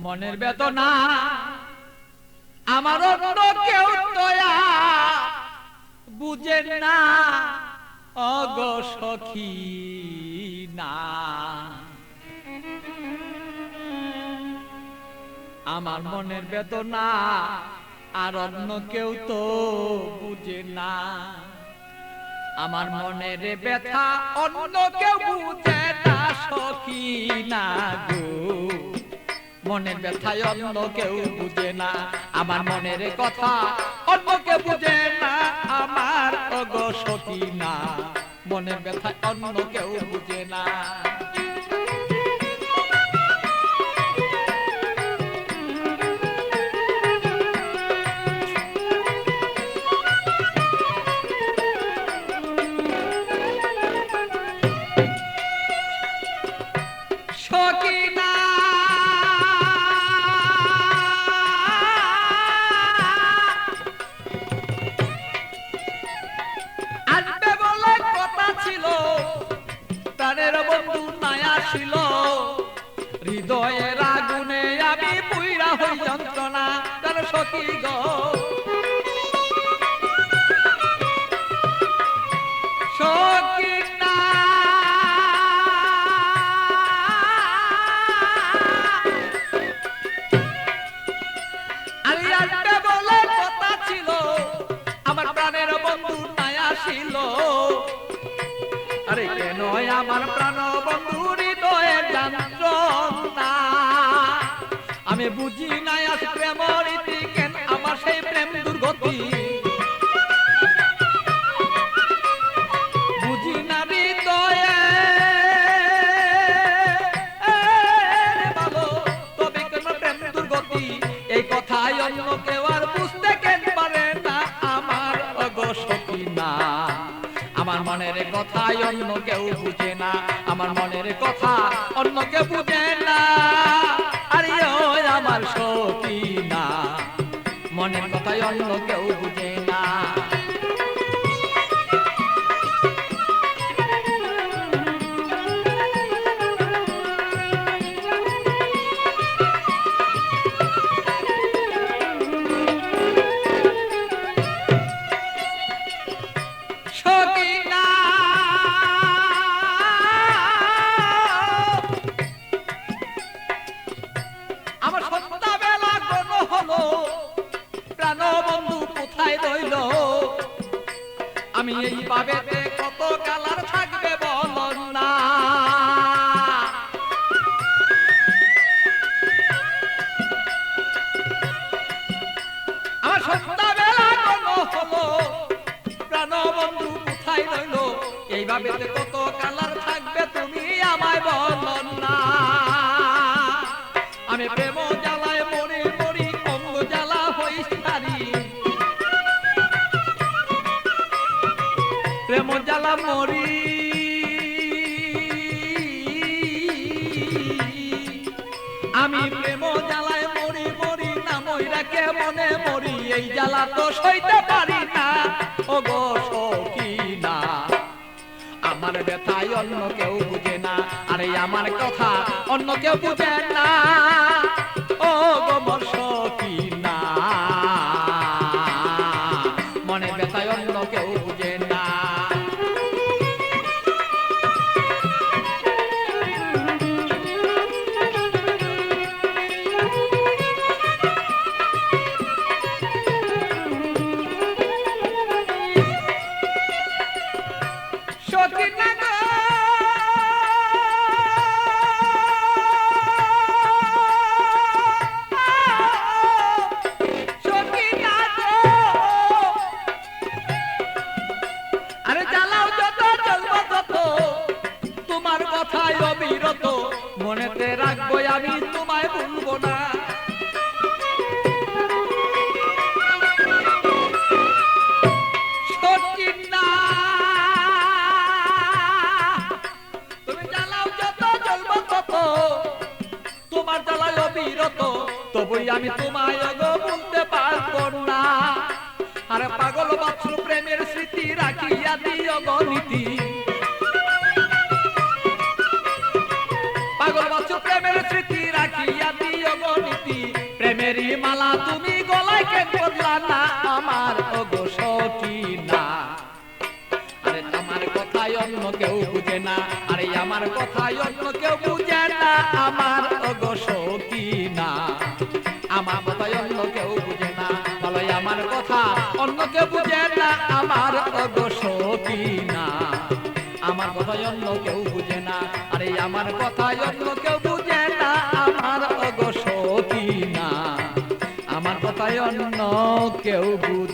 মনের বেদনা আমার অন্য কেউ দয়া বুঝে না অগো সখী না। আমার মনের বেদনা আর অন্য কেউ তো বুঝে না। আমার মনের ব্যথা অন্য কেউ বুঝে না সখী না গো। মনের ব্যথায় অন্য কেউ বুঝে না, আমার মনের কথা অন্য কেউ বুঝে না আমার অগো সখী না। মনের ব্যথায় অন্য কেউ বুঝে না। সখী না আসবে বলে কথা ছিল, প্রাণের বন্ধু নাই আসিল। হৃদয়ের আগুনে আমি পুইরা হই যন্ত্রণা তার সখী গো। সখী না আরে আসবে বলে কথা ছিল, আমার প্রাণের বন্ধু নাই আসিল। আরে কেন আমার প্রাণ বন্ধু হৃদয়ের যন্ত্রণা আমি বুঝি নাই আজ প্রেম রীতি কেন আমার সেই প্রেম দুর্গতি। বুঝি না হৃদয়ে ভালো তবে কেন প্রেম দুর্গতি। এই কথাই অন্য কেউ আর বুঝতে কেন পারে না আমার অগো সখী না। আমার মনের কথাই অন্য কেউ বুঝে না, আমার মনের কথা অন্য কেউ বুঝে না। আরে ও আমার সখী না, মনের কথাই অন্য কেউ বুঝে না। সখী না আমার সন্ধ্যাবেলা কোন হলো, প্রাণ বন্ধু কোথায় রইল। আমি এই ভাবেতে কত কালার থাকবে বল না। আমার সন্ধ্যাবেলা কোন হলো, প্রাণ বন্ধু কোথায় রইল। এই ভাবেতে কত কালার থাকবে তুমি আমায় বল না। আমি প্রেম জ্বালায় মরি মরি অঙ্গ জ্বালা হই সারি। প্রেম জ্বালা মরি আমি প্রেম জ্বালায় মরি মরি না মইরা কে মনে মরি। এই জ্বালা তো সইতে পারি না ওগো সখী না। আমার ব্যথায় অন্য কেউ বুঝে না, আরে আমার কথা অন্য কেউ বুঝে না ও গো মোর সখী না। মনে ব্যথায় অন্য কেউ বুঝে না। সখী না গো সখী না গো আরে জ্বালাও যত জ্বলবো তত তোমার কথায় অবিরত। মনেতে রাখবো আমি তোমায় ভুলবো না। সখী না তুমি জ্বালাও যত জ্বলবো তত তোমার জ্বালায় অবিরত। তবুই আমি তোমায় গো বলতে পারবো না। আরে পাগল বাছুর প্রেমের স্মৃতি রাখিয়া দিও গো নীতি। পাগল বাছুর প্রেমের স্মৃতি রাখিয়া দিও গো নীতি। মালা তুমি গলায় কেন পরলা না আমার ওগো সখী না। আরে আমার কথায় অন্য কেউ বুঝে না, আরে আমার কথায় অন্য কেউ বুঝে না আমার ওগো সখী না। আমার কথায় অন্য কেউ বুঝে না, বলো আমার কথা অন্য কেউ বুঝে না আমার ওগো সখী না। আমার কথায় অন্য কেউ বুঝে না, আরে আমার কথায় অন্য কেউ বুঝে না আমার ওগো সখী না। আমার কথায় অন্য কেউ বুঝে